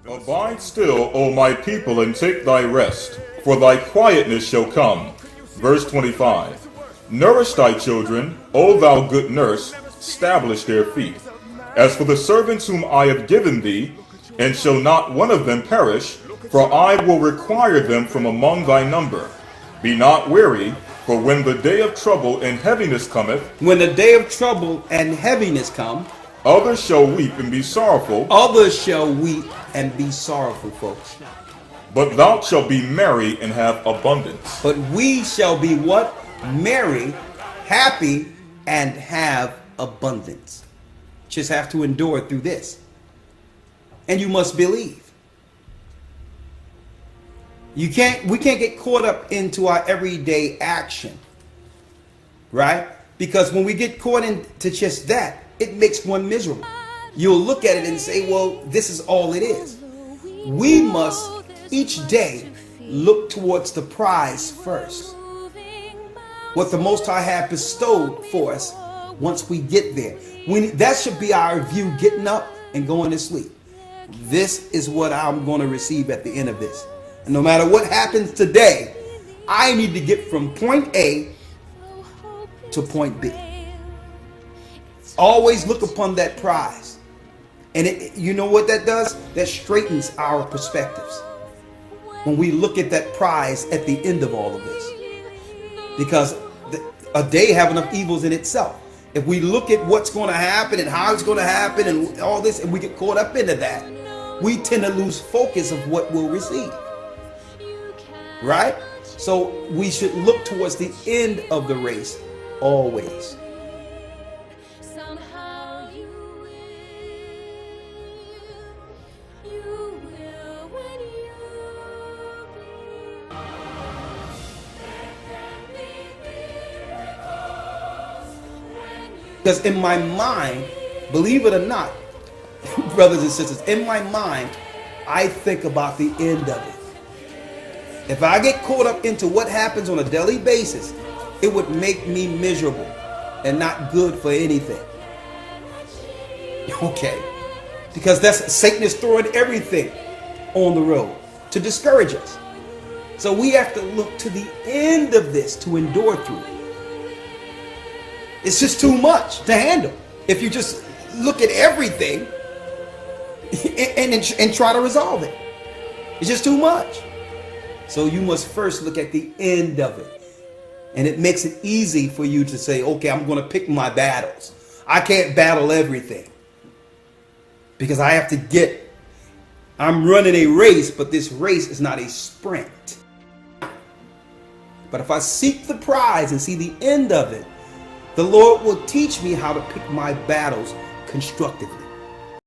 Abide still, O my people, and take thy rest, for thy quietness shall come. Verse 25. Nourish thy children, O thou good nurse, establish their feet. As for the servants whom I have given thee, and shall not one of them perish, for I will require them from among thy number. Be not weary, for when the day of trouble and heaviness cometh, when the day of trouble and heaviness come, others shall weep and be sorrowful. Others shall weep and be sorrowful, folks. But thou shalt be merry and have abundance. But we shall be what? Merry, happy, and have abundance. Just have to endure through this. And you must believe. We can't get caught up into our everyday action. Right? Because when we get caught into just that, it makes one miserable. You'll look at it and say, well, this is all it is. We must each day look towards the prize first. What the Most High have bestowed for us once we get there. That should be our view, getting up and going to sleep. This is what I'm going to receive at the end of this. And no matter what happens today, I need to get from point A to point B. Always look upon that prize. And you know what that does? That straightens our perspectives. When we look at that prize at the end of all of this. Because a day have enough evils in itself. If we look at what's going to happen and how it's going to happen and all this, and we get caught up into that, we tend to lose focus of what we'll receive. Right? So we should look towards the end of the race always. Because in my mind, believe it or not, brothers and sisters, in my mind, I think about the end of it. If I get caught up into what happens on a daily basis, it would make me miserable and not good for anything. Okay? Because Satan is throwing everything on the road to discourage us. So we have to look to the end of this to endure through it. It's just too much to handle. If you just look at everything and try to resolve it. It's just too much. So you must first look at the end of it. And it makes it easy for you to say, okay, I'm going to pick my battles. I can't battle everything. Because I'm running a race, but this race is not a sprint. But if I seek the prize and see the end of it, the Lord will teach me how to pick my battles constructively.